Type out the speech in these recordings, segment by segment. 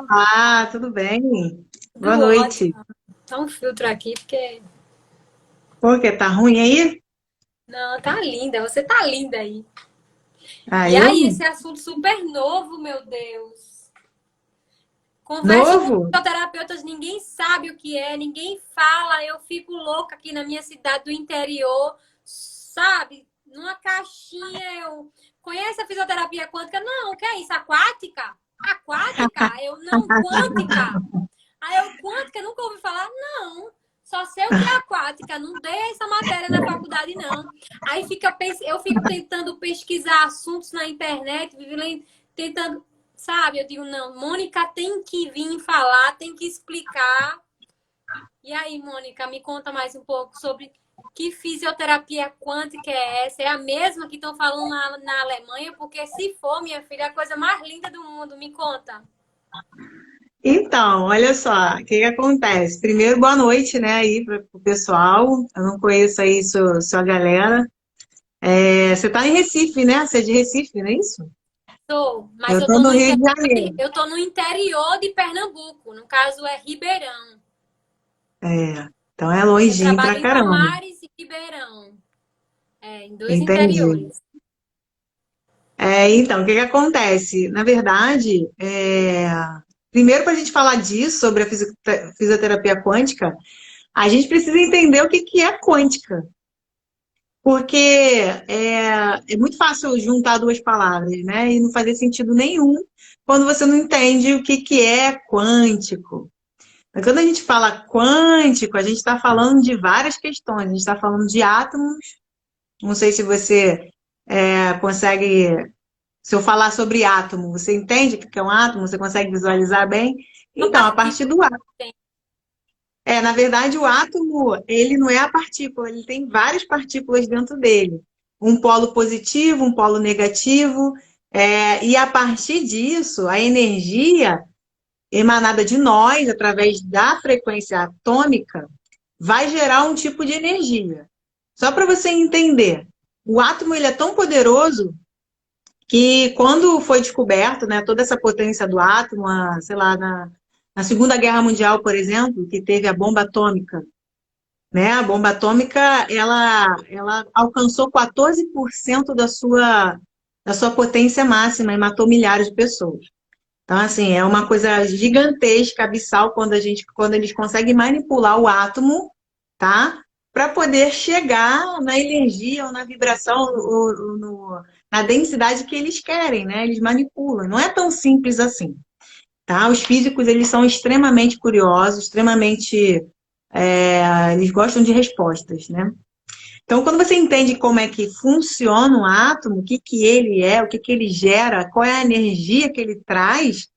Ah, tudo bem? Boa Tudo noite. ótimo. Tá um filtro aqui, porque. Por quê? Tá ruim aí? Não, tá linda. Você tá linda aí. Ah, E aí, esse eu? assunto super novo, meu Deus. Converso com Novo? fisioterapeutas, ninguém sabe o que é, ninguém fala. Eu fico louca aqui na minha cidade do interior, sabe? Numa caixinha, eu. Conhece a fisioterapia quântica? Não, o que é isso? Aquática? Aquática? Eu não, quântica. Aí eu, quântica, nunca ouvi falar? Não. Só sei o que é aquática, não dei essa matéria na faculdade, não. Aí eu fico tentando pesquisar assuntos na internet, tentando, sabe? Eu digo, não, Mônica tem que vir falar, tem que explicar. E aí, Mônica, me conta mais um pouco sobre que fisioterapia quântica é essa? É a mesma que estão falando na Alemanha? Porque se for, minha filha, é a coisa mais linda do mundo. Me conta. Então, olha só, o que que acontece? Primeiro, boa noite, né, aí pro pessoal. Eu não conheço aí sua galera. Você tá em Recife, né? Você é de Recife, não é isso? Tô, mas Eu eu tô tô no no Rio interior de Janeiro. eu tô no interior de Pernambuco. No caso é Ribeirão. Então é Eu longinho trabalho pra em caramba. Palmares e Ribeirão, em dois Entendi. interiores. Então, o que que acontece? Na verdade, primeiro para a gente falar disso, sobre a fisioterapia quântica, a gente precisa entender o que que é quântica. Porque é muito fácil juntar duas palavras, né? E não fazer sentido nenhum quando você não entende o que que é quântico. Mas quando a gente fala quântico, a gente está falando de várias questões. A gente está falando de átomos. Não sei se você consegue. Se eu falar sobre átomo, você entende o que é um átomo? Você consegue visualizar bem? Uma Então, a partir partícula do átomo. tem. Na verdade, o átomo, ele não é a partícula, ele tem várias partículas dentro dele. Um polo positivo, um polo negativo, e a partir disso, a energia emanada de nós, através da frequência atômica, vai gerar um tipo de energia. Só para você entender, o átomo ele é tão poderoso que quando foi descoberto, né, toda essa potência do átomo, sei lá, na Segunda Guerra Mundial, por exemplo, que teve a bomba atômica, né? A bomba atômica, ela alcançou 14% da sua potência máxima e matou milhares de pessoas. Então, assim, é uma coisa gigantesca, abissal, quando eles conseguem manipular o átomo, tá? Para poder chegar na energia ou na vibração, na densidade que eles querem, né? Eles manipulam. Não é tão simples assim, tá? Os físicos, eles são extremamente curiosos, eles gostam de respostas, né? Então, quando você entende como é que funciona um átomo, o que que ele é, o que que ele gera, qual é a energia que ele traz,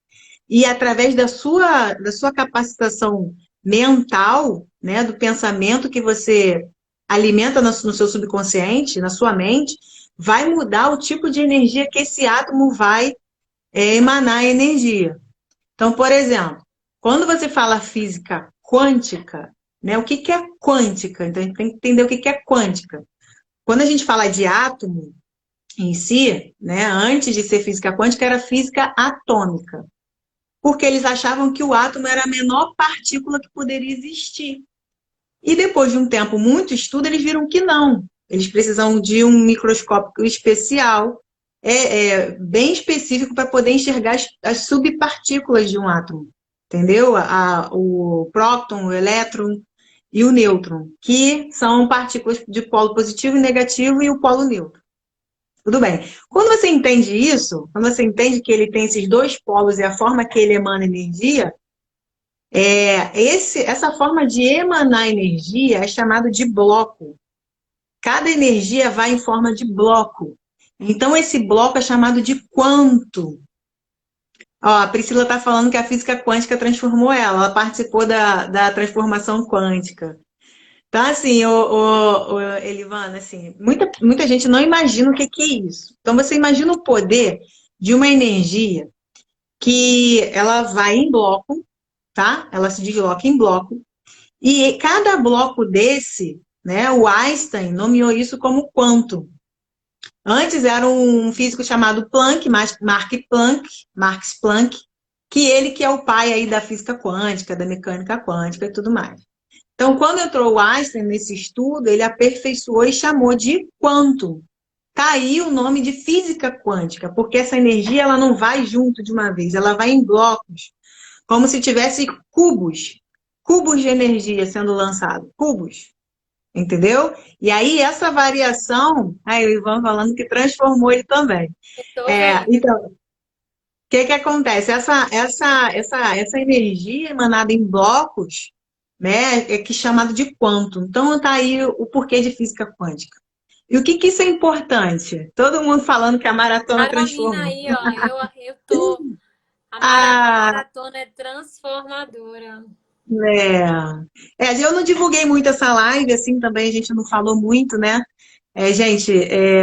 e através da sua capacitação mental, né, do pensamento que você alimenta no seu subconsciente, na sua mente, vai mudar o tipo de energia que esse átomo vai emanar energia. Então, por exemplo, quando você fala física quântica, né, o que que é quântica? Então, a gente tem que entender o que que é quântica. Quando a gente fala de átomo em si, né, antes de ser física quântica, era física atômica, porque eles achavam que o átomo era a menor partícula que poderia existir. E depois de um tempo, muito estudo, eles viram que não. Eles precisam de um microscópio especial, bem específico, para poder enxergar as subpartículas de um átomo. Entendeu? O próton, o elétron e o nêutron, que são partículas de polo positivo e negativo e o polo neutro. Tudo bem. Quando você entende isso, quando você entende que ele tem esses dois polos e a forma que ele emana energia, essa forma de emanar energia é chamado de bloco. Cada energia vai em forma de bloco. Então, esse bloco é chamado de quanto. Ó, a Priscila está falando que a física quântica transformou ela. Ela participou da transformação quântica. Então, assim, Elivana, assim, muita gente não imagina o que que é isso. Então, você imagina o poder de uma energia que ela vai em bloco, tá? Ela se desloca em bloco. E cada bloco desse, né, o Einstein nomeou isso como quantum. Antes era um físico chamado Planck, Max Planck, que ele que é o pai aí da física quântica, da mecânica quântica e tudo mais. Então, quando entrou o Einstein nesse estudo, ele aperfeiçoou e chamou de quantum. Tá aí o nome de física quântica, porque essa energia ela não vai junto de uma vez, ela vai em blocos, como se tivesse cubos de energia sendo lançados, cubos, entendeu? E aí essa variação, aí o Ivan falando que transformou ele também. Eu tô vendo. Então, o que acontece? Essa energia emanada em blocos, né, é que é chamado de quantum. Então tá aí o porquê de física quântica. E o que isso é importante? Todo mundo falando que a maratona A mina transforma. aí, ó, eu tô. A Ah, maratona é transformadora. eu não divulguei muito essa live, assim, também a gente não falou muito, né? Gente,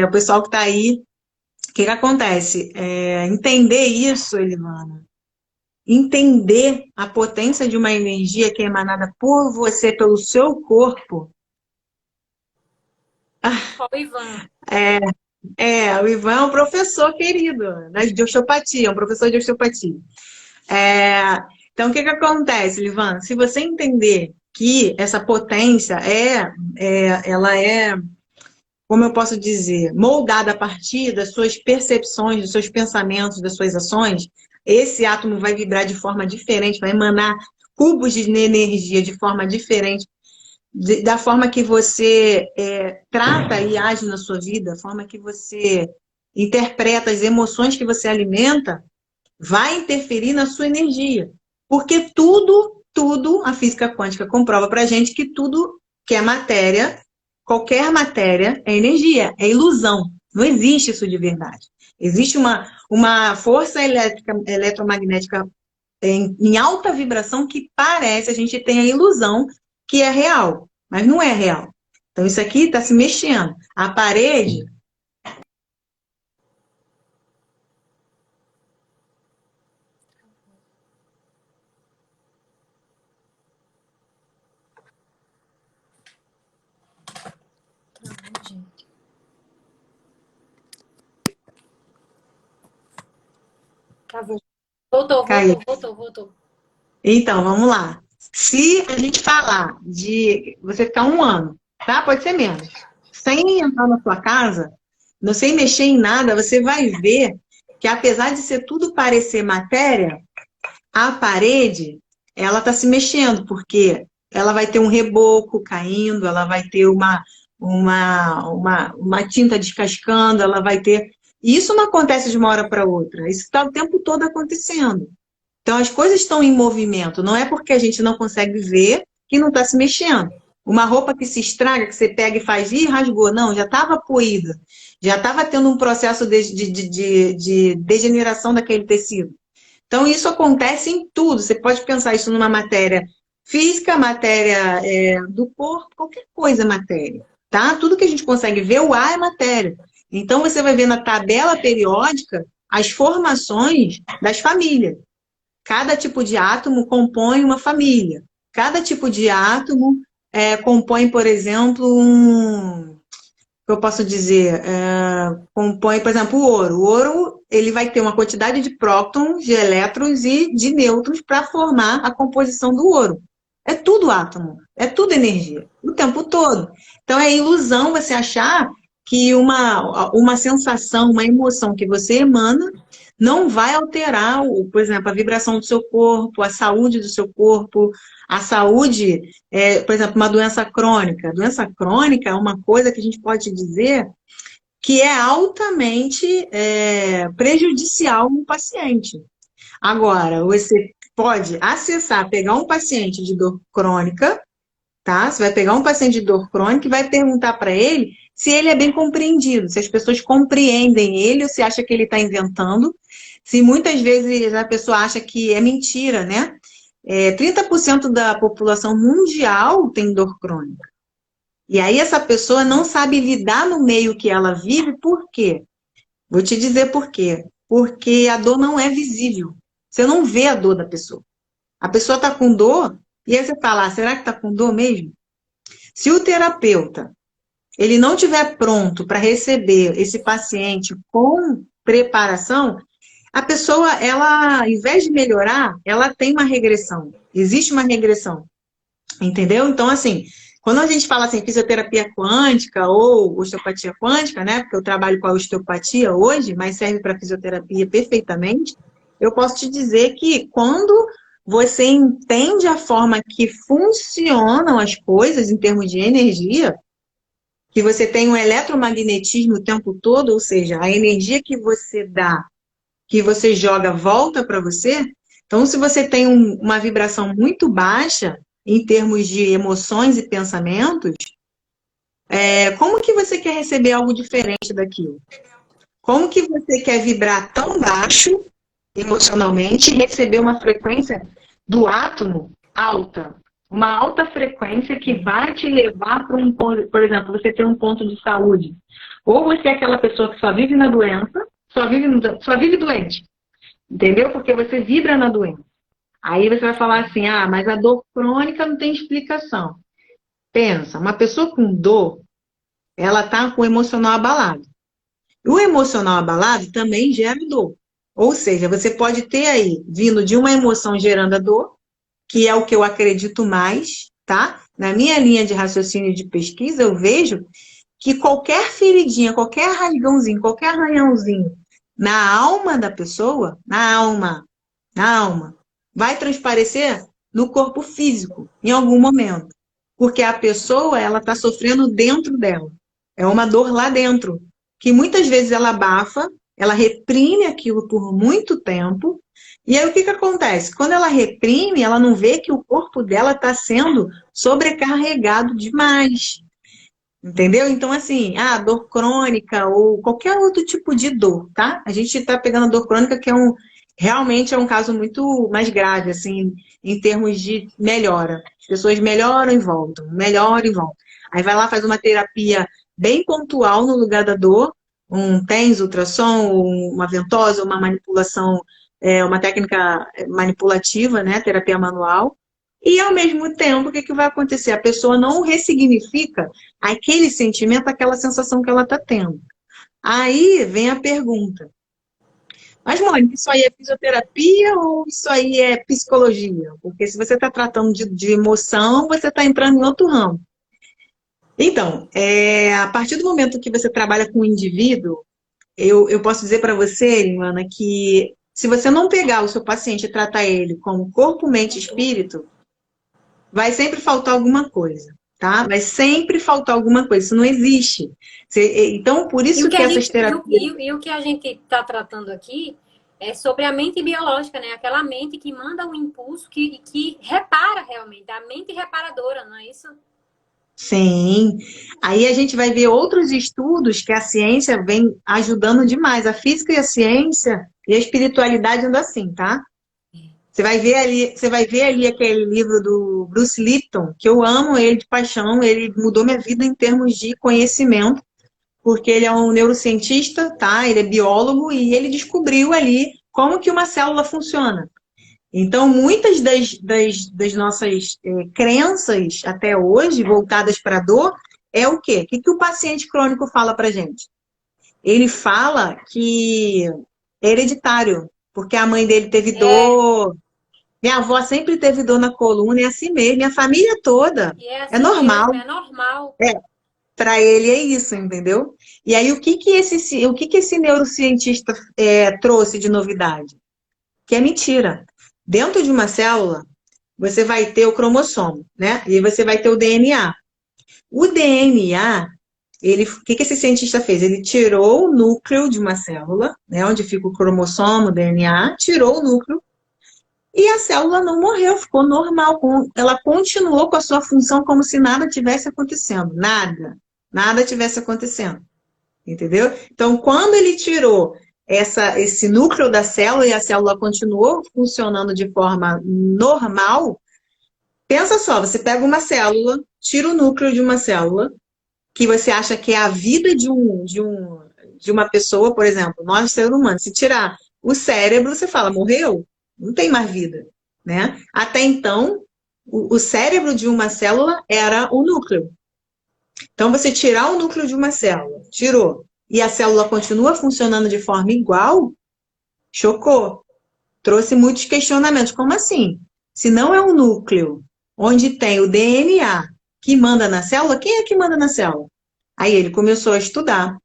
o pessoal que está aí, o que acontece? Entender isso, Elimana, entender a potência de uma energia que é emanada por você, pelo seu corpo. Ó, o Ivan. O Ivan é um professor querido, né, de osteopatia, é um professor de osteopatia. É, então, o que acontece, Livan? Se você entender que essa potência ela é, como eu posso dizer, moldada a partir das suas percepções, dos seus pensamentos, das suas ações, esse átomo vai vibrar de forma diferente, vai emanar cubos de energia de forma diferente, da forma que você trata e age na sua vida, a forma que você interpreta as emoções que você alimenta, vai interferir na sua energia. Porque tudo, a física quântica comprova pra gente que tudo que é matéria, qualquer matéria é energia, é ilusão. Não existe isso de verdade. Existe uma força eletromagnética em alta vibração que parece, a gente tem a ilusão que é real, mas não é real. Então isso aqui está se mexendo. A parede. Travou. Voltou, Caiu. voltou, voltou, voltou. Então, vamos lá. Se a gente falar de você ficar um ano, tá? Pode ser menos, sem entrar na sua casa, não sem mexer em nada, você vai ver que apesar de ser tudo parecer matéria, a parede, ela está se mexendo, porque ela vai ter um reboco caindo, ela vai ter uma tinta descascando, ela vai ter. E isso não acontece de uma hora para outra, isso está o tempo todo acontecendo. Então, as coisas estão em movimento, não é porque a gente não consegue ver que não está se mexendo. Uma roupa que se estraga, que você pega e faz, ih, rasgou. Não, já estava poída, já estava tendo um processo de degeneração daquele tecido. Então, isso acontece em tudo. Você pode pensar isso numa matéria física, matéria do corpo, qualquer coisa é matéria. Tá? Tudo que a gente consegue ver, o ar é matéria. Então, você vai ver na tabela periódica as formações das famílias. Cada tipo de átomo compõe uma família. Cada tipo de átomo compõe, por exemplo, que eu posso dizer, compõe, por exemplo, o ouro. O ouro ele vai ter uma quantidade de prótons, de elétrons e de nêutrons para formar a composição do ouro. É tudo átomo, é tudo energia, o tempo todo. Então é ilusão você achar que uma sensação, uma emoção que você emana não vai alterar, por exemplo, a vibração do seu corpo, a saúde do seu corpo, a saúde, por exemplo, uma doença crônica. Doença crônica é uma coisa que a gente pode dizer que é altamente prejudicial no paciente. Agora, você pode acessar, pegar um paciente de dor crônica, tá? Você vai pegar um paciente de dor crônica e vai perguntar para ele se ele é bem compreendido, se as pessoas compreendem ele ou se acha que ele está inventando, se muitas vezes a pessoa acha que é mentira, né? 30% da população mundial tem dor crônica. E aí essa pessoa não sabe lidar no meio que ela vive, por quê? Vou te dizer por quê. Porque a dor não é visível. Você não vê a dor da pessoa. A pessoa está com dor, e aí você fala, será que está com dor mesmo? Se o terapeuta ele não estiver pronto para receber esse paciente com preparação, a pessoa, ela, ao invés de melhorar, ela tem uma regressão. Existe uma regressão. Entendeu? Então, assim, quando a gente fala assim, fisioterapia quântica ou osteopatia quântica, né? Porque eu trabalho com a osteopatia hoje, mas serve para fisioterapia perfeitamente. Eu posso te dizer que quando você entende a forma que funcionam as coisas em termos de energia, que você tem um eletromagnetismo o tempo todo, ou seja, a energia que você dá, que você joga, volta para você. Então, se você tem uma vibração muito baixa, em termos de emoções e pensamentos, como que você quer receber algo diferente daquilo? Como que você quer vibrar tão baixo emocionalmente e receber uma frequência do átomo alta? Uma alta frequência que vai te levar para um ponto, por exemplo, você ter um ponto de saúde. Ou você é aquela pessoa que só vive na doença, só vive doente. Entendeu? Porque você vibra na doença. Aí você vai falar assim, ah, mas a dor crônica não tem explicação. Pensa, uma pessoa com dor, ela está com o emocional abalado. O emocional abalado também gera dor. Ou seja, você pode ter aí, vindo de uma emoção gerando a dor, que é o que eu acredito mais, tá? Na minha linha de raciocínio de pesquisa, eu vejo que qualquer feridinha, qualquer rasgãozinho, qualquer arranhãozinho na alma da pessoa, na alma, vai transparecer no corpo físico, em algum momento. Porque a pessoa, ela está sofrendo dentro dela. É uma dor lá dentro, que muitas vezes ela abafa, ela reprime aquilo por muito tempo, e aí o que que acontece? Quando ela reprime, ela não vê que o corpo dela está sendo sobrecarregado demais. Entendeu? Então, assim, dor crônica ou qualquer outro tipo de dor, tá? A gente está pegando a dor crônica, que realmente é um caso muito mais grave, assim, em termos de melhora. As pessoas melhoram e voltam, melhoram e voltam. Aí vai lá, faz uma terapia bem pontual no lugar da dor, um TENS, ultrassom, uma ventosa, uma manipulação, uma técnica manipulativa, né? Terapia manual. E, ao mesmo tempo, o que vai acontecer? A pessoa não ressignifica aquele sentimento, aquela sensação que ela está tendo. Aí vem a pergunta. Mas, Mônica, isso aí é fisioterapia ou isso aí é psicologia? Porque se você está tratando de emoção, você está entrando em outro ramo. Então, a partir do momento que você trabalha com o indivíduo, eu posso dizer para você, Ilana, que se você não pegar o seu paciente e tratar ele como corpo, mente e espírito, vai sempre faltar alguma coisa, tá? Vai sempre faltar alguma coisa, isso não existe. Então, por isso que essas terapias... E o que a gente está tratando aqui é sobre a mente biológica, né? Aquela mente que manda um impulso que repara realmente, a mente reparadora, não é isso? Sim. Aí a gente vai ver outros estudos que a ciência vem ajudando demais. A física e a ciência e a espiritualidade andam assim, tá? Você vai ver ali aquele livro do Bruce Lipton, que eu amo ele de paixão, ele mudou minha vida em termos de conhecimento, porque ele é um neurocientista, tá? Ele é biólogo e ele descobriu ali como que uma célula funciona. Então, muitas das nossas crenças até hoje, voltadas para a dor, é o quê? O que o paciente crônico fala para gente? Ele fala que é hereditário, porque a mãe dele teve dor, minha avó sempre teve dor na coluna, é assim mesmo, minha família toda. E é assim É normal. mesmo, é normal. Para ele é isso, entendeu? E aí, o que esse neurocientista trouxe de novidade? Que é mentira. Dentro de uma célula, você vai ter o cromossomo, né? E você vai ter o DNA. O DNA, o que esse cientista fez? Ele tirou o núcleo de uma célula, né? Onde fica o cromossomo, o DNA, tirou o núcleo, e a célula não morreu, ficou normal. Ela continuou com a sua função como se nada tivesse acontecendo. Nada tivesse acontecendo. Entendeu? Então, quando ele tirou esse núcleo da célula e a célula continuou funcionando de forma normal, pensa só, você pega uma célula, tira o núcleo de uma célula, que você acha que é a vida de uma pessoa, por exemplo, nós, seres humanos, se tirar o cérebro, você fala, morreu? Não tem mais vida, né? Até então, o cérebro de uma célula era o núcleo. Então, você tirar o núcleo de uma célula, tirou, e a célula continua funcionando de forma igual, chocou. Trouxe muitos questionamentos. Como assim? Se não é um núcleo onde tem o DNA que manda na célula, quem é que manda na célula? Aí ele começou a estudar.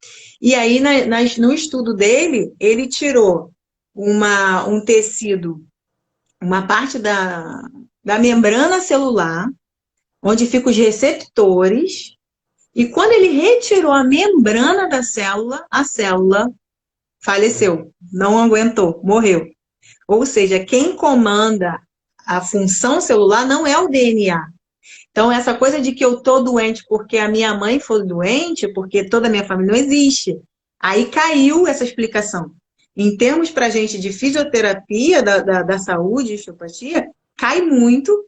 E aí, no estudo dele, ele tirou um tecido, uma parte da membrana celular, onde ficam os receptores, e quando ele retirou a membrana da célula, a célula faleceu, não aguentou, morreu. Ou seja, quem comanda a função celular não é o DNA. Então, essa coisa de que eu tô doente porque a minha mãe foi doente, porque toda a minha família não existe. Aí caiu essa explicação. Em termos para a gente de fisioterapia da saúde, osteopatia, cai muito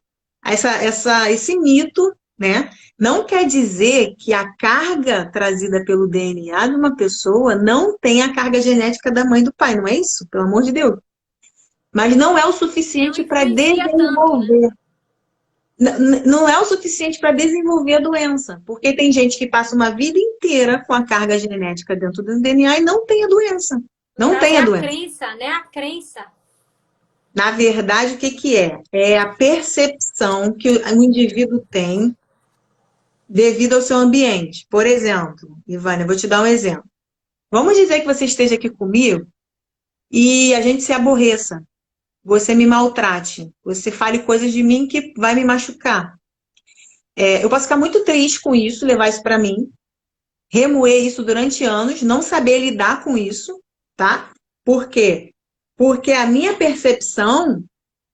esse mito, né? Não quer dizer que a carga trazida pelo DNA de uma pessoa não tem a carga genética da mãe e do pai, não é isso? Pelo amor de Deus. Mas não é o Não suficiente para influencia tanto, né? desenvolver. Não é o suficiente para desenvolver a doença, porque tem gente que passa uma vida inteira com a carga genética dentro do DNA e não tem a doença. No Não caso, tem é a a doença. crença, né? A crença. Na verdade, o que que é? É a percepção que o indivíduo tem devido ao seu ambiente. Por exemplo, Ivânia, eu vou te dar um exemplo. Vamos dizer que você esteja aqui comigo e a gente se aborreça. Você me maltrate. Você fale coisas de mim que vai me machucar. Eu posso ficar muito triste com isso, levar isso para mim, remoer isso durante anos, não saber lidar com isso, tá? Por quê? Porque a minha percepção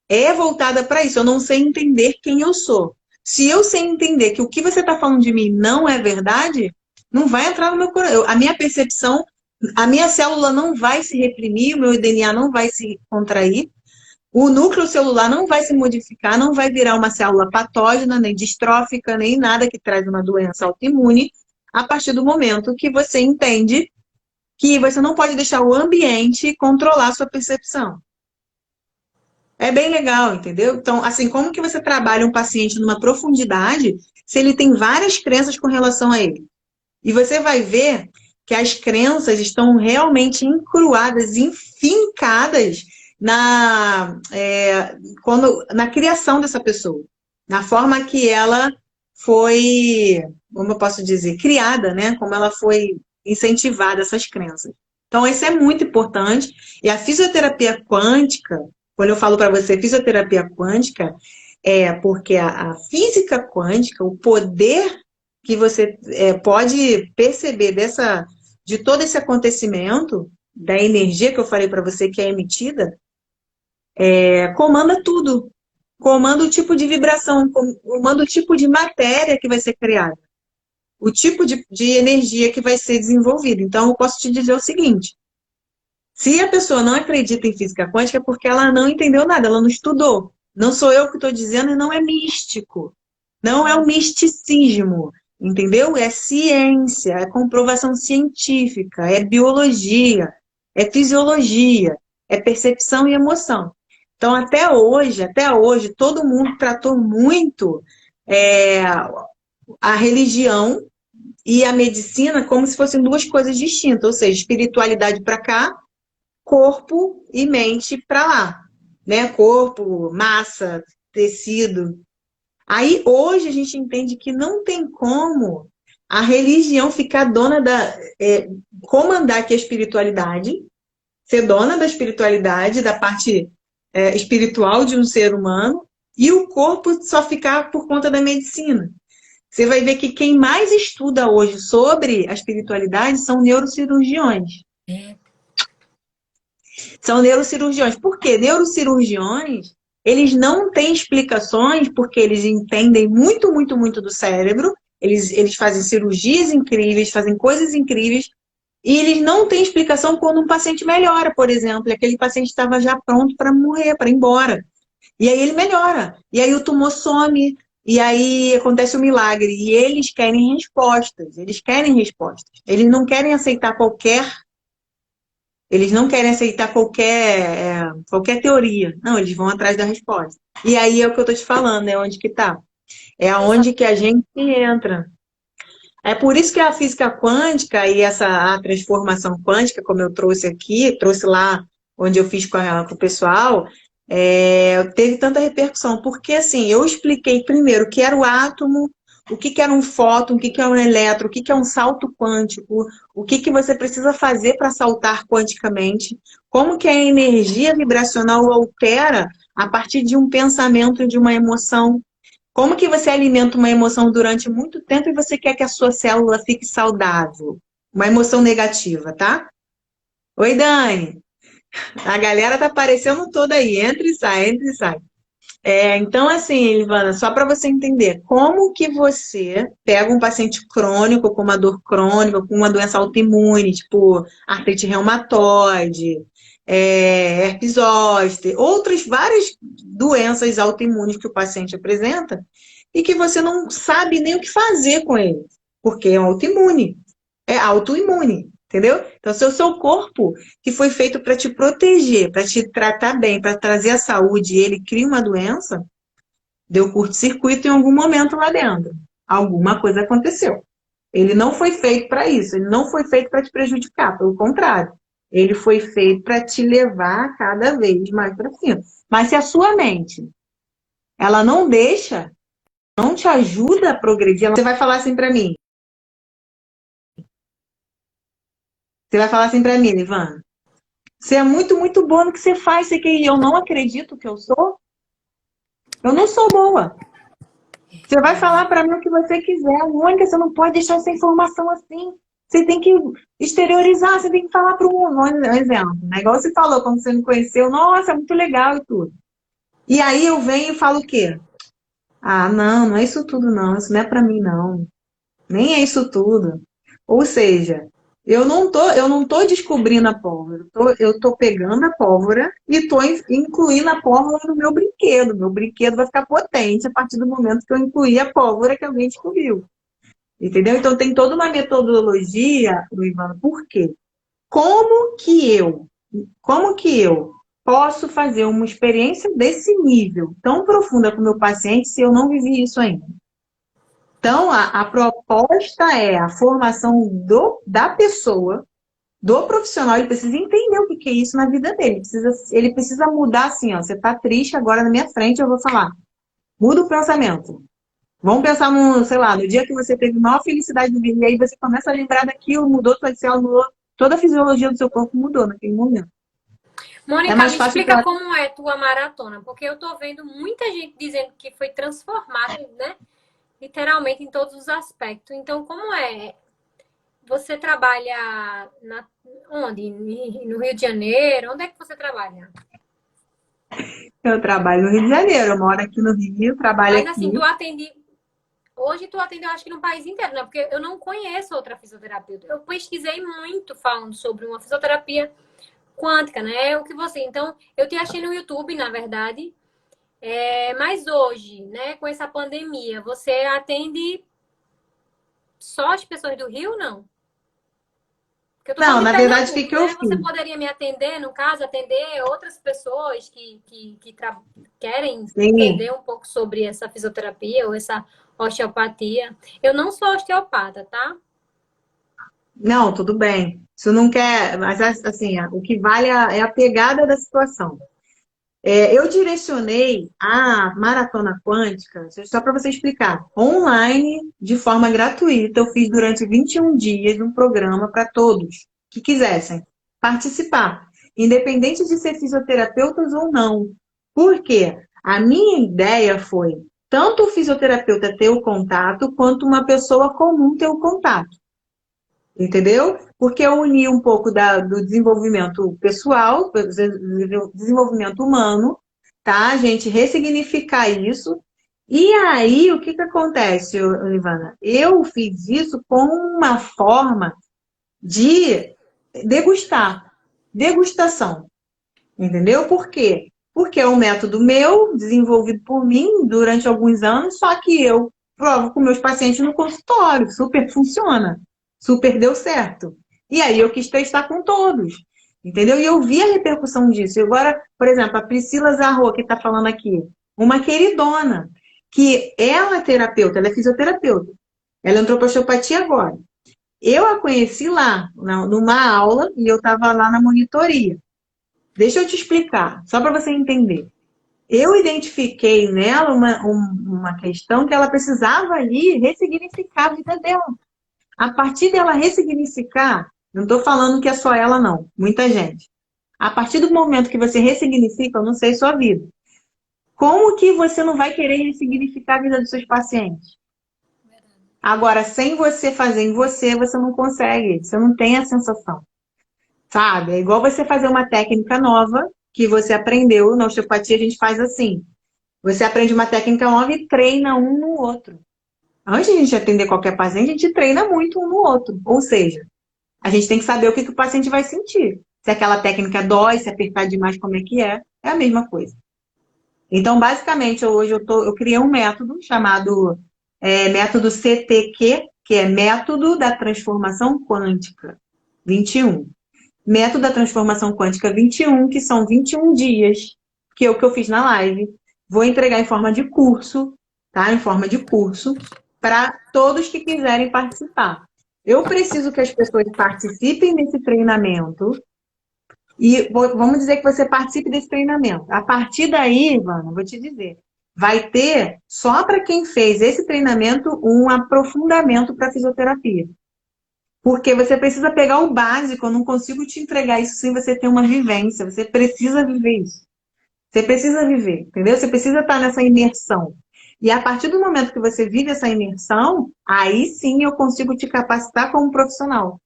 é voltada para isso. Eu não sei entender quem eu sou. Se eu sei entender que o que você está falando de mim não é verdade, não vai entrar no meu coração. A minha percepção, a minha célula não vai se reprimir, o meu DNA não vai se contrair, o núcleo celular não vai se modificar, não vai virar uma célula patógena, nem distrófica, nem nada que traz uma doença autoimune, a partir do momento que você entende que você não pode deixar o ambiente controlar a sua percepção. É bem legal, entendeu? Então, assim, como que você trabalha um paciente numa profundidade se ele tem várias crenças com relação a ele? E você vai ver que as crenças estão realmente encruadas, enfincadas na criação dessa pessoa, na forma que ela foi, como eu posso dizer, criada, né? Como ela foi incentivada, essas crenças. Então, isso é muito importante. E a fisioterapia quântica, quando eu falo para você fisioterapia quântica, é porque a física quântica, o poder que você pode perceber de todo esse acontecimento, da energia que eu falei para você que é emitida, comanda tudo. Comanda o tipo de vibração, comanda o tipo de matéria que vai ser criada, o tipo de energia que vai ser desenvolvida. Então, eu posso te dizer o seguinte: se a pessoa não acredita em física quântica, é porque ela não entendeu nada, ela não estudou. Não sou eu que estou dizendo e não é místico. Não é o misticismo, entendeu? É ciência, é comprovação científica, é biologia, é fisiologia, é percepção e emoção. Então, até hoje, todo mundo tratou muito a religião e a medicina como se fossem duas coisas distintas, ou seja, espiritualidade para cá, corpo e mente para lá, né? Corpo, massa, tecido. Aí hoje a gente entende que não tem como a religião ficar comandar aqui a espiritualidade, ser dona da espiritualidade, da parte espiritual de um ser humano, e o corpo só ficar por conta da medicina. Você vai ver que quem mais estuda hoje sobre a espiritualidade são neurocirurgiões. São neurocirurgiões. Por quê? Neurocirurgiões, eles não têm explicações, porque eles entendem muito, muito, muito do cérebro, eles fazem cirurgias incríveis, fazem coisas incríveis, e eles não têm explicação quando um paciente melhora, por exemplo. Aquele paciente estava já pronto para morrer, para ir embora. E aí ele melhora. E aí o tumor some, e aí acontece o milagre. E eles querem respostas, eles querem respostas. Eles não querem aceitar qualquer teoria. Não, eles vão atrás da resposta. E aí é o que eu estou te falando, é onde que está. É aonde que a gente entra. É por isso que a física quântica e a transformação quântica, como eu trouxe aqui, trouxe lá onde eu fiz com o pessoal, teve tanta repercussão, porque assim, eu expliquei primeiro o que era o átomo, o que que era um fóton, o que que é um elétron, o que que é um salto quântico, o que que você precisa fazer para saltar quanticamente, como que a energia vibracional altera a partir de um pensamento, de uma emoção, como que você alimenta uma emoção durante muito tempo e você quer que a sua célula fique saudável, uma emoção negativa, tá? Oi, Dani. A galera tá aparecendo toda aí, entra e sai, entra e sai. Então, assim, Ivana, só para você entender, como que você pega um paciente crônico com uma dor crônica, com uma doença autoimune, tipo artrite reumatoide, herpes zoster, outras várias doenças autoimunes que o paciente apresenta, e que você não sabe nem o que fazer com ele, porque é autoimune, é autoimune. Entendeu? Então, se é o seu corpo que foi feito para te proteger, para te tratar bem, para trazer a saúde, e ele cria uma doença, deu curto-circuito em algum momento lá dentro. Alguma coisa aconteceu. Ele não foi feito para isso, ele não foi feito para te prejudicar, pelo contrário. Ele foi feito para te levar cada vez mais para cima. Mas se a sua mente, ela não deixa, não te ajuda a progredir, você vai falar assim para mim. Você vai falar assim para mim, Ivan. Você é muito, muito boa no que você faz. Você que eu não acredito que eu sou. Eu não sou boa. Você vai falar para mim o que você quiser. Mônica, você não pode deixar essa informação assim. Você tem que exteriorizar, você tem que falar para o mundo. Um exemplo, né? Igual você falou, quando você me conheceu, nossa, é muito legal e tudo. E aí eu venho e falo o quê? Ah, não, não é isso tudo não. Isso não é para mim não. Nem é isso tudo. Ou seja, eu não tô descobrindo a pólvora. Eu tô pegando a pólvora e tô incluindo a pólvora no meu brinquedo. Meu brinquedo vai ficar potente a partir do momento que eu incluir a pólvora que alguém descobriu. Entendeu? Então tem toda uma metodologia, Ivana. Por quê? Como que eu posso fazer uma experiência desse nível tão profunda com o meu paciente se eu não vivi isso ainda? Então, a proposta é a formação da pessoa, do profissional, ele precisa entender o que é isso na vida dele. Ele precisa mudar assim, ó, você está triste agora na minha frente, eu vou falar. Muda o pensamento. Vamos pensar no, sei lá, no dia que você teve maior felicidade de vida, e aí você começa a lembrar daquilo, mudou sua célula, mudou, toda a fisiologia do seu corpo mudou naquele momento. Mônica, É mais me fácil explica pra... como é tua maratona, porque eu tô vendo muita gente dizendo que foi transformada, né? Literalmente em todos os aspectos. Então, como é? Você trabalha onde? No Rio de Janeiro? Onde é que você trabalha? Eu trabalho no Rio de Janeiro, eu moro aqui no Rio, trabalho Mas aqui. assim, tu atende. Hoje tu atende, eu acho que no país inteiro, né? Porque eu não conheço outra fisioterapeuta. Eu pesquisei muito falando sobre uma fisioterapia quântica, né? O que você. Então, eu te achei no YouTube, na verdade. Mas hoje, né, com essa pandemia, você atende só as pessoas do Rio, não? Porque eu tô Não, falando de na verdade, o que Pernambuco, que eu né? Você fiz? poderia me atender, no caso, atender outras pessoas que querem Sim. entender um pouco sobre essa fisioterapia ou essa osteopatia. Eu não sou osteopata, tá? Não, tudo bem. Isso não quer, mas assim, o que vale é a pegada da situação. Eu direcionei a maratona quântica, só para você explicar, online, de forma gratuita. Eu fiz durante 21 dias um programa para todos que quisessem participar, independente de ser fisioterapeutas ou não. Por quê? A minha ideia foi tanto o fisioterapeuta ter o contato, quanto uma pessoa comum ter o contato. Entendeu? Porque eu uni um pouco do desenvolvimento pessoal, desenvolvimento humano, tá? A gente ressignificar isso. E aí, o que que acontece, Ivana? Eu fiz isso com uma forma de degustar, degustação. Entendeu? Por quê? Porque é um método meu, desenvolvido por mim durante alguns anos, só que eu provo com meus pacientes no consultório, super funciona, super deu certo. E aí eu quis testar com todos, entendeu? E eu vi a repercussão disso. E agora, por exemplo, a Priscila Zarro, que está falando aqui, uma queridona, que ela é terapeuta, ela é fisioterapeuta, ela entrou para osteopatia agora. Eu a conheci lá, numa aula, e eu estava lá na monitoria. Deixa eu te explicar, só para você entender. Eu identifiquei nela uma questão que ela precisava ali ressignificar a vida dela. A partir dela ressignificar, não estou falando que é só ela, não, muita gente. A partir do momento que você ressignifica, eu não sei sua vida, como que você não vai querer ressignificar a vida dos seus pacientes? Agora, sem você fazer em você, você não consegue, você não tem a sensação, sabe? É igual você fazer uma técnica nova que você aprendeu, na osteopatia a gente faz assim, você aprende uma técnica nova e treina um no outro. Antes de a gente atender qualquer paciente, a gente treina muito um no outro. Ou seja, a gente tem que saber o que o paciente vai sentir. Se aquela técnica dói, se apertar demais, como é a mesma coisa. Então, basicamente, hoje eu criei um método chamado método CTQ, que é Método da Transformação Quântica 21. Método da Transformação Quântica 21, que são 21 dias, que é o que eu fiz na live. Vou entregar em forma de curso, tá? Em forma de curso, para todos que quiserem participar. Eu preciso que as pessoas participem desse treinamento e vamos dizer que você participe desse treinamento. A partir daí, Ivana, vou te dizer, vai ter, só para quem fez esse treinamento, um aprofundamento para fisioterapia. Porque você precisa pegar o básico, eu não consigo te entregar isso sem você ter uma vivência, você precisa viver isso. Você precisa viver, entendeu? Você precisa estar nessa imersão. E a partir do momento que você vive essa imersão, aí sim eu consigo te capacitar como profissional.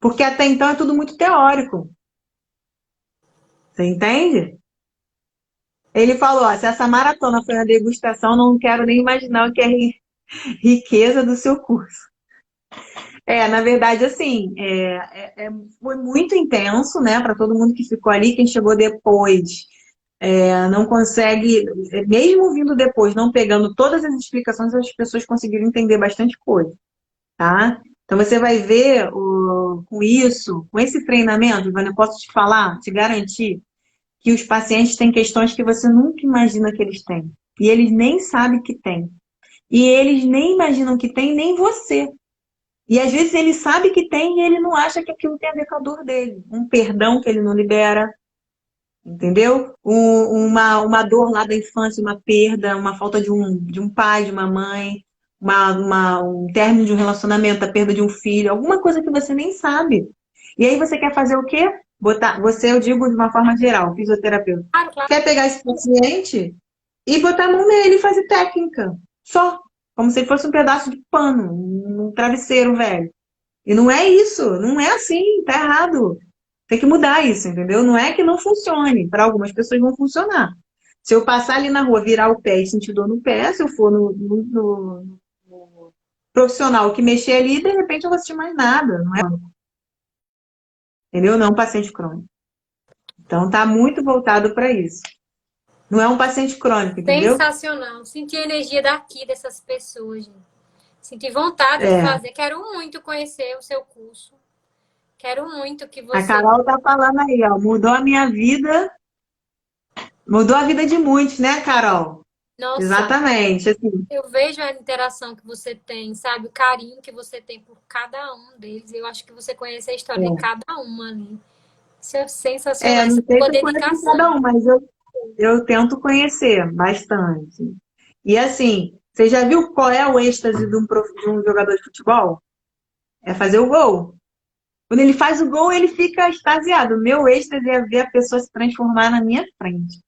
Porque até então é tudo muito teórico. Você entende? Ele falou, ó, se essa maratona foi uma degustação, não quero nem imaginar o que é riqueza do seu curso. Na verdade, assim, foi muito intenso, né, para todo mundo que ficou ali, quem chegou depois, não consegue, mesmo vindo depois, não pegando todas as explicações, as pessoas conseguiram entender bastante coisa, tá? Então você vai ver com isso, com esse treinamento, Ivana, eu posso te falar, te garantir, que os pacientes têm questões que você nunca imagina que eles têm. E eles nem sabem que têm. E eles nem imaginam que tem, nem você. E às vezes ele sabe que tem e ele não acha que aquilo tem a ver com a dor dele. Um perdão que ele não libera, entendeu? Uma dor lá da infância, uma perda, uma falta de um pai, de uma mãe, um término de um relacionamento, a perda de um filho, alguma coisa que você nem sabe. E aí você quer fazer o quê? Você, eu digo de uma forma geral, fisioterapeuta. Claro, claro. Quer pegar esse paciente e botar a mão nele e fazer técnica. Só. Como se fosse um pedaço de pano, um travesseiro velho. E não é isso, não é assim, tá errado. Tem que mudar isso, entendeu? Não é que não funcione. Para algumas pessoas vão funcionar. Se eu passar ali na rua, virar o pé e sentir dor no pé, se eu for no profissional que mexer ali, de repente eu vou sentir mais nada. Não é? Entendeu? Não é um paciente crônico. Então tá muito voltado para isso. Não é um paciente crônico, entendeu? Sensacional. Senti a energia daqui dessas pessoas, gente. Senti vontade de fazer. Quero muito conhecer o seu curso. Quero muito que você... A Carol tá falando aí, ó. Mudou a minha vida. Mudou a vida de muitos, né, Carol? Nossa, exatamente. Assim. Eu vejo a interação que você tem, sabe? O carinho que você tem por cada um deles. Eu acho que você conhece a história de cada uma ali. Isso é sensacional. Não sei se Sua eu conheço dedicação. cada um, mas eu tento conhecer bastante. E assim, você já viu qual é o êxtase de um jogador de futebol? É fazer o gol. Quando ele faz o gol, ele fica extasiado. O meu êxtase é ver a pessoa se transformar na minha frente.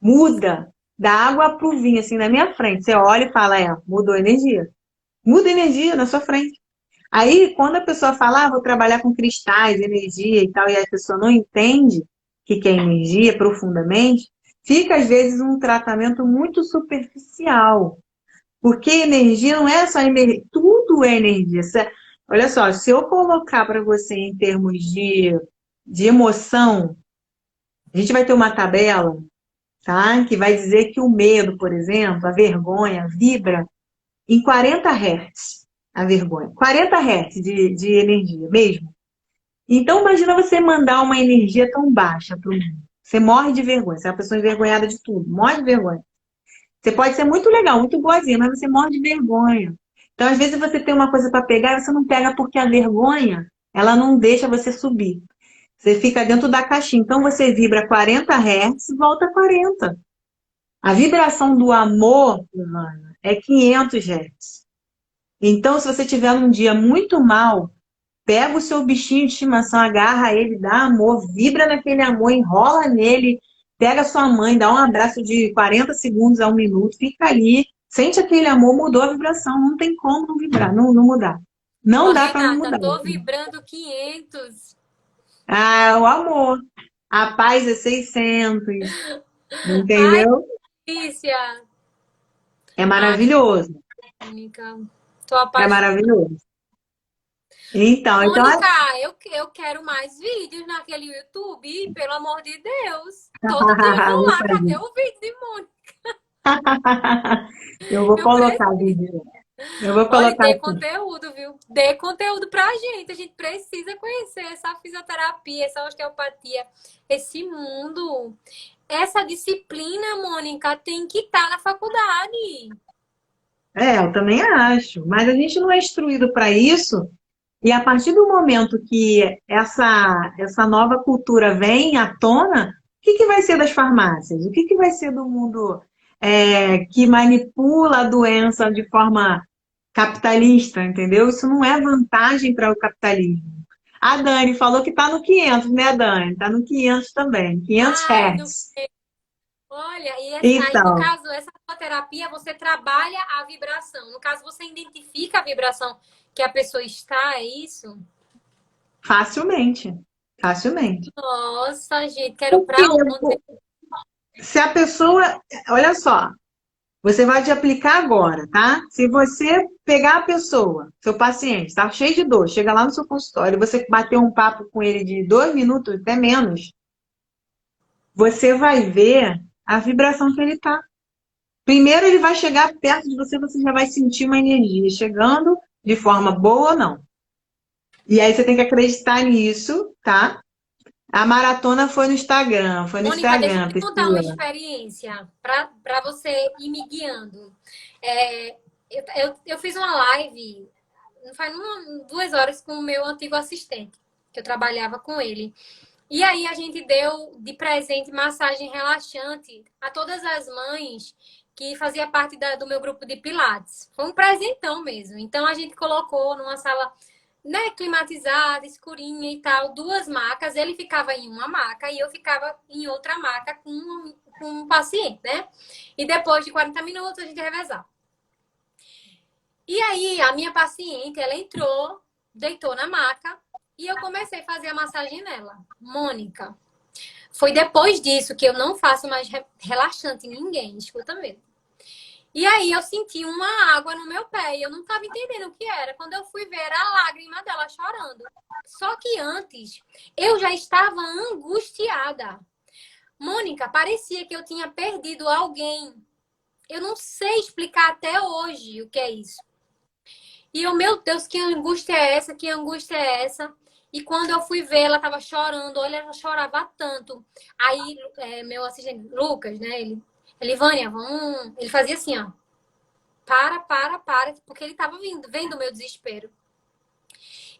Muda. Da água pro vinho, assim, na minha frente. Você olha e fala, mudou a energia. Muda a energia na sua frente. Aí, quando a pessoa fala, vou trabalhar com cristais, energia e tal, e a pessoa não entende o que é energia profundamente, fica, às vezes, um tratamento muito superficial. Porque energia não é só energia, tudo é energia. Olha só, se eu colocar para você em termos de emoção, a gente vai ter uma tabela, tá? Que vai dizer que o medo, por exemplo, a vergonha, vibra em 40 Hz. A vergonha. 40 Hz de energia mesmo. Então, imagina você mandar uma energia tão baixa para o mundo. Você morre de vergonha. Você é uma pessoa envergonhada de tudo. Morre de vergonha. Você pode ser muito legal, muito boazinha, mas você morre de vergonha. Então, às vezes, você tem uma coisa para pegar e você não pega porque a vergonha, ela não deixa você subir. Você fica dentro da caixinha. Então você vibra 40 Hz e volta a 40. A vibração do amor, Ivana, é 500 Hz. Então, se você tiver um dia muito mal, pega o seu bichinho de estimação, agarra ele, dá amor, vibra naquele amor, enrola nele, pega a sua mãe, dá um abraço de 40 segundos a 1 minuto, fica ali, sente aquele amor, mudou a vibração, não tem como não vibrar, não mudar. Ô, Não dá para não Renata, mudar. tô vibrando 500. Ah, o amor. A paz é 600, Ai, entendeu? que delícia. É Ai, maravilhoso. Mônica, tô É apaixonada. maravilhoso. Então, Mônica, eu quero mais vídeos naquele YouTube, pelo amor de Deus. Todo dia eu vou vou lá, cadê fazer. o vídeo de Mônica? Eu vou Eu preciso. colocar vídeo. Eu vou Olha, colocar dê aqui. conteúdo, viu? Dê conteúdo pra gente. A gente precisa conhecer essa fisioterapia, essa osteopatia, esse mundo. Essa disciplina, Mônica, tem que estar na faculdade. Eu também acho. Mas a gente não é instruído para isso. E a partir do momento que essa nova cultura vem à tona, o que vai ser das farmácias? O que vai ser do mundo que manipula a doença de forma capitalista, entendeu? Isso não é vantagem para o capitalismo. A Dani falou que está no 500, né, Dani? Está no 500 também, 500 Ai, no Hz. Olha, e aí, no Então, caso, essa terapia, você trabalha a vibração. No caso, você identifica a vibração que a pessoa está, é isso? facilmente. Facilmente. Nossa, gente, quero Porque pra ontem. se a pessoa. Olha só, você vai te aplicar agora, tá? Se você pegar a pessoa, seu paciente, está cheio de dor, chega lá no seu consultório, você bater um papo com ele de 2 minutos, até menos, você vai ver a vibração que ele tá. Primeiro ele vai chegar perto de você, você já vai sentir uma energia chegando de forma boa ou não. E aí você tem que acreditar nisso, tá? A maratona foi no Instagram, Mônica, deixa eu te contar uma Priscila. experiência para você ir me guiando. É, eu fiz uma live, não faz 2 horas, com o meu antigo assistente, que eu trabalhava com ele. E aí a gente deu de presente massagem relaxante a todas as mães que fazia parte do meu grupo de Pilates. Foi um presentão mesmo. Então a gente colocou numa sala, né, climatizada, escurinha e tal, 2 macas. Ele ficava em uma maca e eu ficava em outra maca com um paciente, né? E depois de 40 minutos a gente revezava. E aí a minha paciente, ela entrou, deitou na maca e eu comecei a fazer a massagem nela. Mônica, foi depois disso que eu não faço mais relaxante em ninguém, escuta mesmo. E aí eu senti uma água no meu pé e eu não estava entendendo o que era. Quando eu fui ver, era a lágrima dela chorando. Só que antes, eu já estava angustiada. Mônica, parecia que eu tinha perdido alguém. Eu não sei explicar até hoje o que é isso. E eu, meu Deus, que angústia é essa? Que angústia é essa? E quando eu fui ver, ela tava chorando. Olha, ela chorava tanto. Aí, meu assistente, Lucas, né? Ele, Vânia, vamos... Ele fazia assim, ó. Para. Porque ele tava vendo o meu desespero.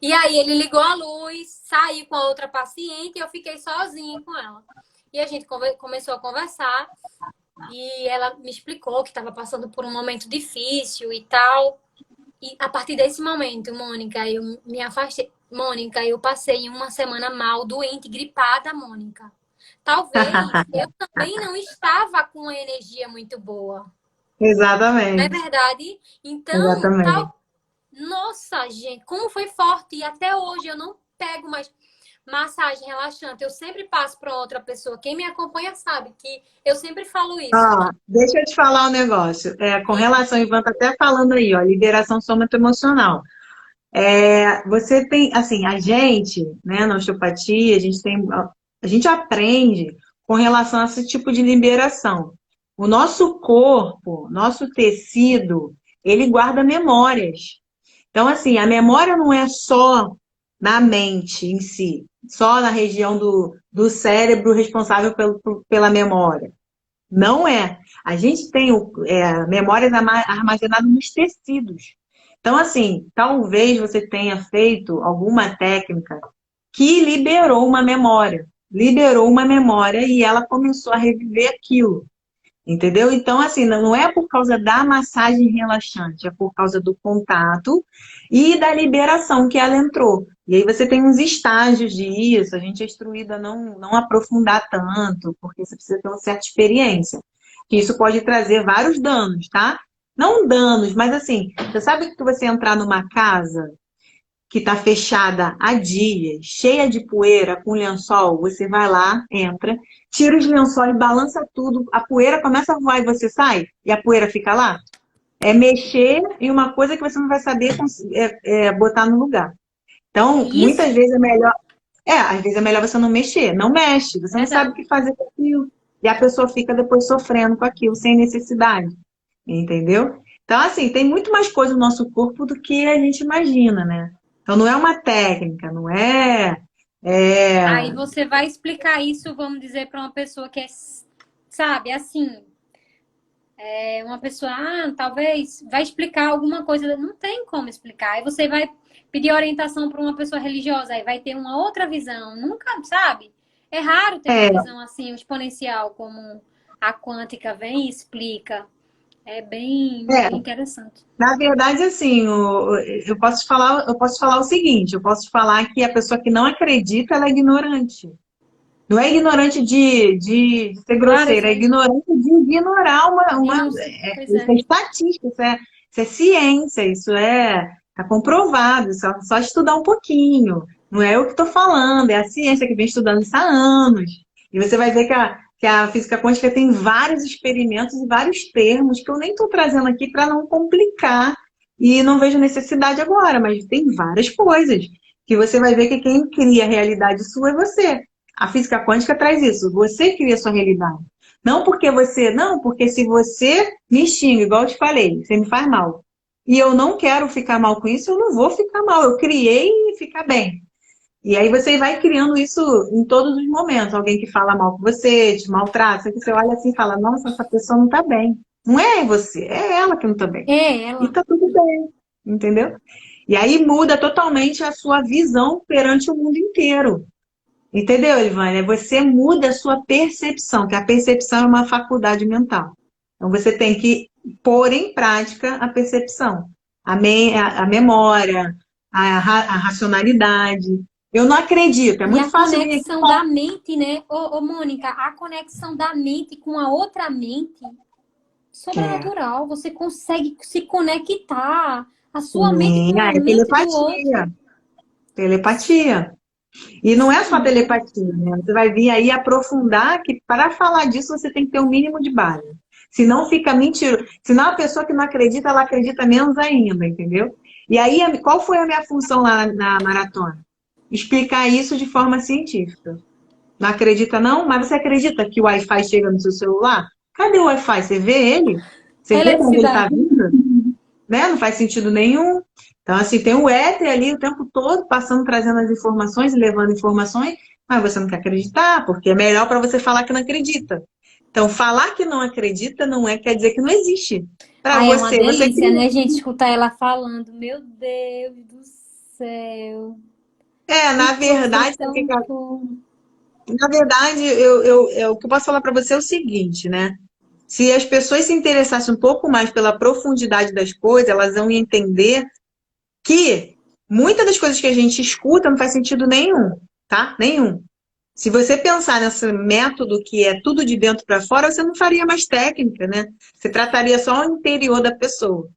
E aí, ele ligou a luz, saiu com a outra paciente e eu fiquei sozinha com ela. E a gente começou a conversar. E ela me explicou que estava passando por um momento difícil e tal. E a partir desse momento, Mônica, eu me afastei. Mônica, eu passei uma semana mal, doente, gripada, Mônica. Talvez eu também não estava com a energia muito boa. Não é Exatamente, verdade? Então, exatamente. nossa, gente, como foi forte. E até hoje eu não pego mais massagem relaxante. Eu sempre passo para outra pessoa. Quem me acompanha sabe que eu sempre falo isso. Ó, deixa eu te falar um negócio. Com relação, Ivan tá até falando aí, ó, liberação somato-emocional. Você tem, assim, a gente, né, na osteopatia, a gente aprende com relação a esse tipo de liberação. O nosso corpo, nosso tecido, ele guarda memórias. Então, assim, a memória não é só na mente em si, só na região do cérebro responsável pela memória. Não é. A gente tem memórias armazenadas nos tecidos. Então, assim, talvez você tenha feito alguma técnica que liberou uma memória e ela começou a reviver aquilo. Entendeu? Então, assim, não é por causa da massagem relaxante, é por causa do contato e da liberação que ela entrou. E aí você tem uns estágios disso, a gente é instruída a não aprofundar tanto, porque você precisa ter uma certa experiência. Que isso pode trazer vários danos, tá? Não danos, mas assim, você sabe que você entrar numa casa que está fechada há dias, cheia de poeira, com lençol, você vai lá, entra, tira os lençóis, balança tudo, a poeira começa a voar e você sai, e a poeira fica lá. É mexer em uma coisa que você não vai saber botar no lugar. Então, Isso, muitas vezes é melhor. Às vezes é melhor você não mexer, não mexe, você não sabe o verdade. que fazer com aquilo. E a pessoa fica depois sofrendo com aquilo, sem necessidade. Entendeu? Então, assim, tem muito mais coisa no nosso corpo do que a gente imagina, né? Então, não é uma técnica, não é. Aí você vai explicar isso, vamos dizer, para uma pessoa que é, sabe, assim, uma pessoa, talvez, vai explicar alguma coisa, não tem como explicar. Aí você vai pedir orientação para uma pessoa religiosa, aí vai ter uma outra visão. Nunca, sabe? É raro ter uma É, visão assim, exponencial, como a quântica vem e explica. É bem, é. bem interessante. Na verdade, assim, eu posso falar o seguinte, eu posso falar que a pessoa que não acredita, ela é ignorante. Não é ignorante de ser Claro, eu grosseira, é sei. ignorante de ignorar E não, pois isso é. é estatística, isso é ciência, isso tá comprovado, só estudar um pouquinho. Não é eu que estou falando, é a ciência que vem estudando isso há anos. E você vai ver que a física quântica tem vários experimentos e vários termos que eu nem estou trazendo aqui para não complicar e não vejo necessidade agora, mas tem várias coisas que você vai ver que quem cria a realidade sua é você. A física quântica traz isso. Você cria a sua realidade. Não, porque se você me xinga, igual eu te falei, você me faz mal. E eu não quero ficar mal com isso, eu não vou ficar mal. Eu criei e ficar bem. E aí você vai criando isso em todos os momentos. Alguém que fala mal com você, te maltrata, que você olha assim e fala, nossa, essa pessoa não tá bem. Não é você, é ela que não tá bem. É, E ela. tá tudo bem, entendeu? E aí muda totalmente a sua visão perante o mundo inteiro. Entendeu, Ilvânia? Você muda a sua percepção, que a percepção é uma faculdade mental. Então, você tem que pôr em prática a percepção, a memória, a racionalidade. Eu não acredito, é E muito a fácil vir aqui e conexão falar. da mente, né? Ô, Mônica, a conexão da mente com a outra mente, É, sobrenatural. Você consegue se conectar. A sua mente sim, com a é mente do outro. telepatia. Telepatia. E não é Isso só mesmo. telepatia, né? Você vai vir aí aprofundar que para falar disso você tem que ter um mínimo de base. Senão fica mentira. Senão a pessoa que não acredita, ela acredita menos ainda, entendeu? E aí, qual foi a minha função lá na maratona? Explicar isso de forma científica. Não acredita não? Mas você acredita que o Wi-Fi chega no seu celular? Cadê o Wi-Fi? Você vê ele? Você vê de onde ele está Eletricidade. vindo? Né? Não faz sentido nenhum. Então, assim, tem o éter ali o tempo todo, passando, trazendo as informações e levando informações, mas você não quer acreditar, porque é melhor para você falar que não acredita. Então, falar que não acredita não quer dizer que não existe. Para Ai, é uma você delícia, cria. né, gente? Escutar ela falando. Meu Deus do céu. Que Na coisa verdade, tão boa. na verdade, o que eu posso falar para você é o seguinte, né? Se as pessoas se interessassem um pouco mais pela profundidade das coisas, elas vão entender que muitas das coisas que a gente escuta não faz sentido nenhum, tá? Nenhum. Se você pensar nesse método que é tudo de dentro para fora, você não faria mais técnica, né? Você trataria só o interior da pessoa.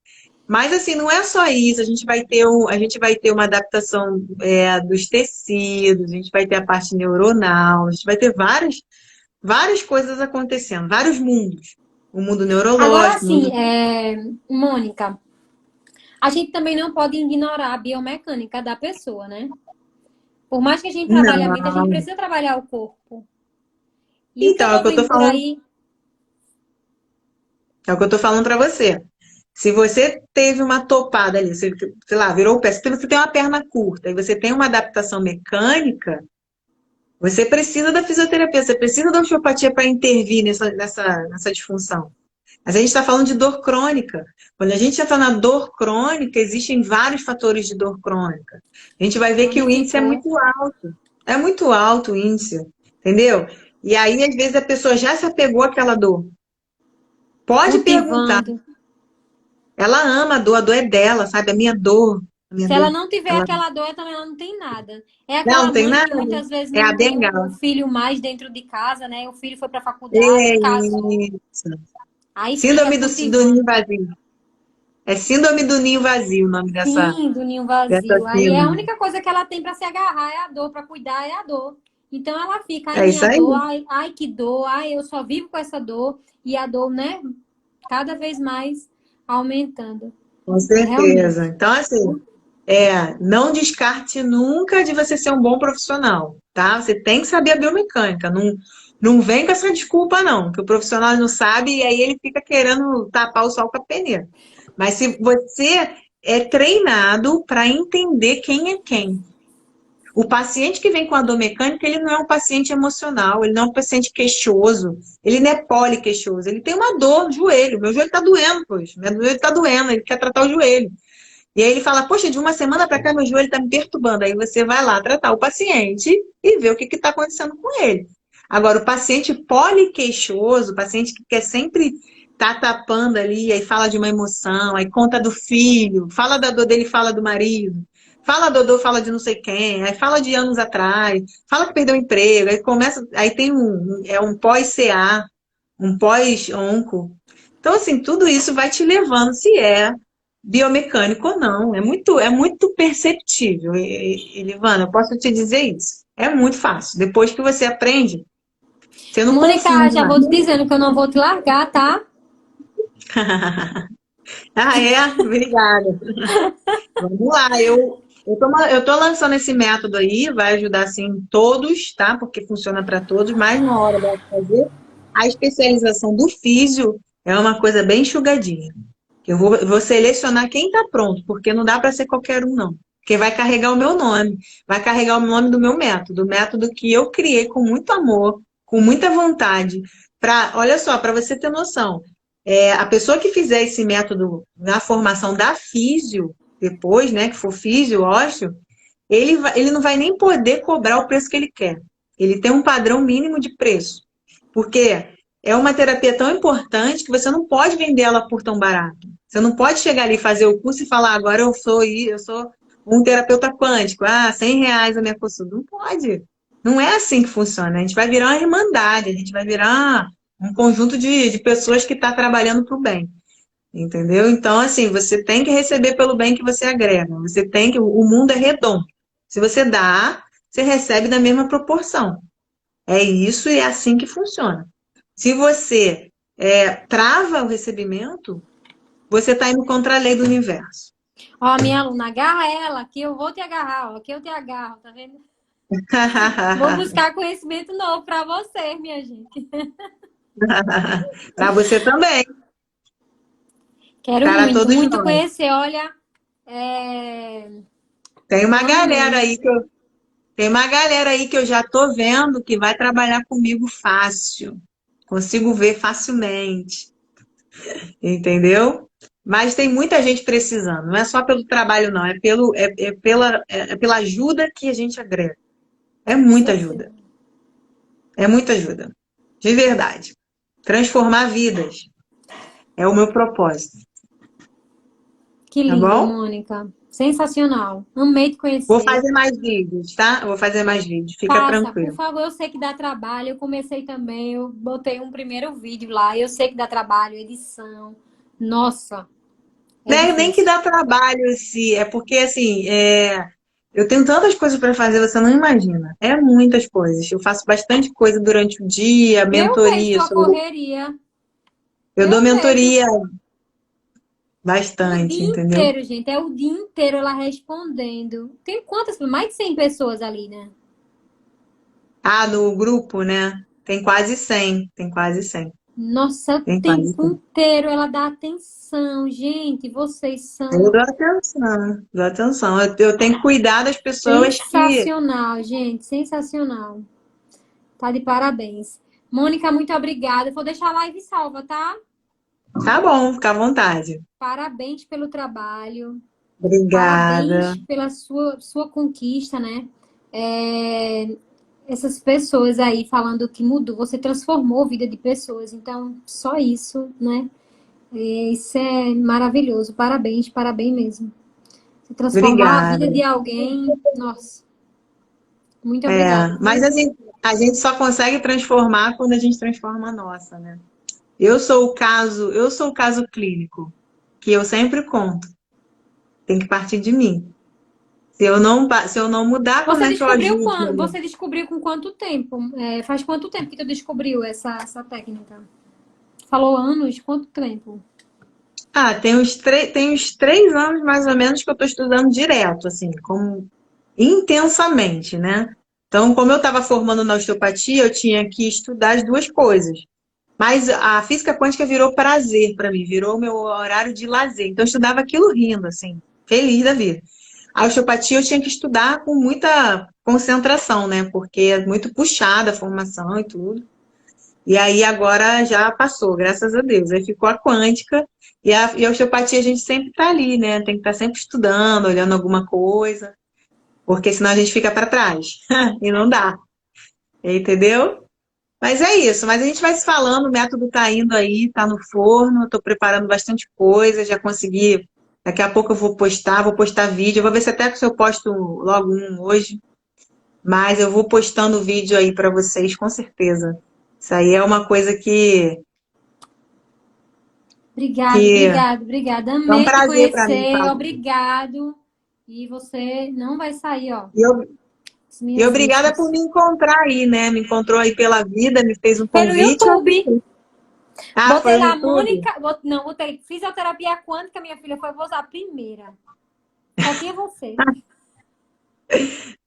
Mas assim, não é só isso, a gente vai ter uma adaptação dos tecidos, a gente vai ter a parte neuronal, a gente vai ter várias coisas acontecendo, vários mundos. O mundo Agora neurológico, o sim, mundo. Mônica, a gente também não pode ignorar a biomecânica da pessoa, né? Por mais que a gente trabalhe a mente, a gente Não. precisa trabalhar o corpo. E o que eu Então, é o tô que eu tô vendo por falando, aí, é o que eu tô falando para você. Se você teve uma topada ali, você, sei lá, virou o pé, se você tem uma perna curta e você tem uma adaptação mecânica, você precisa da fisioterapia, você precisa da osteopatia para intervir nessa disfunção. Mas a gente está falando de dor crônica. Quando a gente já está na dor crônica, existem vários fatores de dor crônica. A gente vai ver que o cronificou. índice é muito alto. É muito alto o índice, entendeu? E aí, às vezes, a pessoa já se apegou àquela dor. Pode perguntar. Cultivando. Ela ama a dor é dela, sabe? A minha Se ela dor. não tiver Ela aquela dor, também ela não tem nada. É não aquela tem mãe que nada. muitas vezes É a não tem o bengala. filho mais dentro de casa, né? O filho foi para a faculdade, É casou, isso. aí fica Síndrome do ninho cultivando. vazio. É síndrome do ninho vazio o nome Sim, do ninho dessa vazio. Aí é a síndrome. única coisa que ela tem para se agarrar é a dor, para cuidar é a dor. Então ela fica, ai, É isso minha aí, dor, ai, ai, que dor, ai, eu só vivo com essa dor. E a dor, né, cada vez mais aumentando. com Realmente. certeza. Então, assim, não descarte nunca de você ser um bom profissional, tá? Você tem que saber a biomecânica. Não, não vem com essa desculpa, não, que o profissional não sabe e aí ele fica querendo tapar o sol com a peneira. Mas se você é treinado para entender quem é quem. O paciente que vem com a dor mecânica, ele não é um paciente emocional, ele não é um paciente queixoso, ele não é poliqueixoso, ele tem uma dor no joelho. Meu joelho está doendo, poxa, meu joelho está doendo, ele quer tratar o joelho. E aí ele fala, poxa, de uma semana para cá meu joelho está me perturbando. Aí você vai lá tratar o paciente e ver o que está acontecendo com ele. Agora, o paciente poliqueixoso, o paciente que quer sempre estar tapando ali, aí fala de uma emoção, aí conta do filho, fala da dor dele, fala do marido, fala da dor, fala de não sei quem, aí fala de anos atrás, fala que perdeu o emprego, aí começa, aí tem um pós-CA, um pós-onco. Então, assim, tudo isso vai te levando, se é biomecânico ou não. É muito perceptível, Elivana, eu posso te dizer isso. É muito fácil. Depois que você aprende, você não Mônica, confunde já mais. vou te dizendo que eu não vou te largar, tá? Ah, é? Obrigada. Vamos lá, eu tô lançando esse método aí, vai ajudar assim todos, tá? Porque funciona para todos, mas na hora de fazer a especialização do físio é uma coisa bem enxugadinha. Eu vou selecionar quem está pronto, porque não dá para ser qualquer um, não. Porque vai carregar o meu nome, vai carregar o nome do meu método, o método que eu criei com muito amor, com muita vontade. Olha só, para você ter noção, a pessoa que fizer esse método na formação da físio, depois, né, que for físio, ósseo, ele não vai nem poder cobrar o preço que ele quer. Ele tem um padrão mínimo de preço. Porque é uma terapia tão importante que você não pode vender ela por tão barato. Você não pode chegar ali, fazer o curso e falar, agora eu sou um terapeuta quântico, R$ 100 a minha consulta. Não pode. Não é assim que funciona. A gente vai virar uma irmandade, a gente vai virar um conjunto de pessoas que está trabalhando para o bem. Entendeu? Então, assim, você tem que receber pelo bem que você agrega. Você tem que. O mundo é redondo. Se você dá, você recebe na mesma proporção. É isso e é assim que funciona. Se você trava o recebimento, você está indo contra a lei do universo. Ó, minha aluna, agarra ela, que eu vou te agarrar, ó, que eu te agarro, tá vendo? Vou buscar conhecimento novo pra você, minha gente. Para você também, Quero para muito, todos muito nós. conhecer. Olha, é... Tem uma galera amei. aí que eu já tô vendo que vai trabalhar comigo fácil. Consigo ver facilmente. Entendeu? Mas tem muita gente precisando. Não é só pelo trabalho, não. É pela ajuda que a gente agrega. É Com muita certeza. ajuda. É muita ajuda. De verdade. Transformar vidas. É o meu propósito. Que Tá lindo, bom? Mônica. Sensacional. Amei te Vou conhecer. fazer mais vídeos, tá? Eu vou fazer mais vídeos. Fica Faça, por tranquilo. favor, eu sei que dá trabalho. Eu comecei também, eu botei um primeiro vídeo lá. Eu sei que dá trabalho, edição. Nossa, é Nem que difícil. dá trabalho, se é porque assim, eu tenho tantas coisas para fazer, você não imagina. É muitas coisas. Eu faço bastante coisa durante o dia, Eu vejo mentoria. tua correria. Eu dou Eu vejo mentoria o bastante, dia entendeu? inteiro, gente. É o dia inteiro ela respondendo. Tem quantas? Mais de 100 pessoas ali, né? No grupo, né? Tem quase 100. Tem quase 100. Nossa, o Tem quase tempo 100. inteiro ela dá atenção. Gente, vocês Eu são dou atenção, dou atenção. Eu tenho que cuidar das pessoas que. sensacional, gente. Sensacional. Tá de parabéns. Mônica, muito obrigada. Eu vou deixar a live salva, tá? Tá bom, fica à vontade. Parabéns pelo trabalho. Obrigada. Parabéns pela sua conquista, né? essas pessoas aí falando que mudou, você transformou a vida de pessoas. Então, só isso, né? Isso é maravilhoso. Parabéns, parabéns mesmo. Você transformar a vida Obrigada. de alguém, nossa, muito obrigada, Mas viu? a gente só consegue transformar quando a gente transforma a nossa, né? Eu sou o caso clínico, que eu sempre conto. Tem que partir de mim. Se eu não mudar, como Você é que eu descobriu ajudo? quando? Você descobriu com quanto tempo? Faz quanto tempo que tu descobriu essa técnica? Falou anos? Quanto tempo? Tem uns 3 anos mais ou menos que eu estou estudando direto, assim, como intensamente, né? Então, como eu estava formando na osteopatia, eu tinha que estudar as duas coisas. Mas a física quântica virou prazer para mim, virou meu horário de lazer. Então, eu estudava aquilo rindo, assim, feliz da vida. A osteopatia eu tinha que estudar com muita concentração, né? Porque é muito puxada a formação e tudo. E aí agora já passou, graças a Deus. Aí ficou a quântica e a osteopatia a gente sempre está ali, né? Tem que estar sempre estudando, olhando alguma coisa, porque senão a gente fica para trás e não dá, entendeu? Mas é isso, mas a gente vai se falando, o método tá indo aí, tá no forno, eu tô preparando bastante coisa, já consegui. Daqui a pouco eu vou postar vídeo, eu vou ver se até se eu posto logo um hoje, mas eu vou postando vídeo aí para vocês, com certeza. Isso aí é uma coisa Obrigado, que obrigado, obrigada. é um Amei te prazer para mim conhecer. falar. Obrigado. E você não vai sair, ó, E, eu, das e minhas obrigada por vistas. me encontrar aí, né? Me encontrou aí pela vida, me fez um Pelo convite. YouTube. Ah, Botei foi no lá, YouTube? Mônica. Não, botei fisioterapia quântica, minha filha foi, vou usar a primeira. Só tinha você.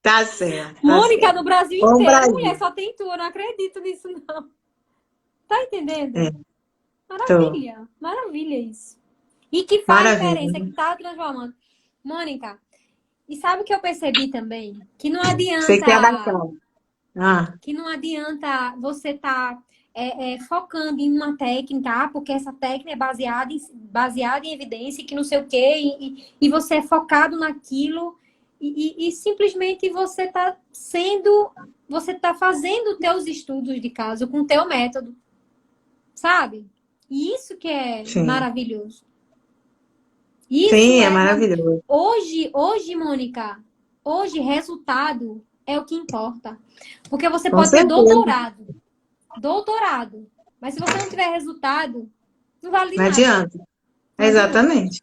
Tá certo, tá Mônica, certo. no Brasil Bom inteiro, mulher, Brasil. só tem tu. Eu não acredito nisso, não. Tá É, entendendo? tô. Maravilha. Maravilha isso. E que faz diferença, Maravilha. que tá transformando. Mônica, e sabe o que eu percebi também? Você quer baixar. Ah, Que não adianta você estar focando em uma técnica, porque essa técnica é baseada em evidência, que não sei o quê, e você é focado naquilo, e simplesmente você está fazendo os teus estudos de caso com o teu método, sabe? E isso que é sim. maravilhoso. Isso Sim, é é maravilhoso. hoje, Mônica, hoje resultado é o que importa. Porque você Com pode ter certeza. doutorado, mas se você não tiver resultado, não vale de Não nada. adianta. Não adianta. Exatamente.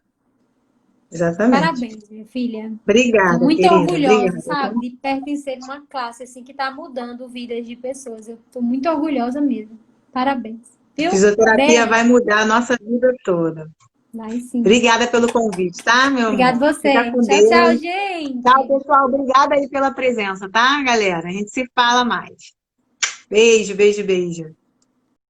Exatamente. Parabéns, minha filha. Estou Obrigada, muito querida. orgulhosa, Obrigada, tá? sabe, de pertencer a uma classe assim que está mudando vidas de pessoas. Eu estou muito orgulhosa mesmo. Parabéns. Viu? Fisioterapia Beijo. vai mudar a nossa vida toda. Vai sim. Obrigada pelo convite, tá, meu Obrigada amor? Fica você. com Tchau, tchau, Deus. Tchau, gente. pessoal. Obrigada aí pela presença, tá, galera? A gente se fala mais. Beijo, beijo, beijo.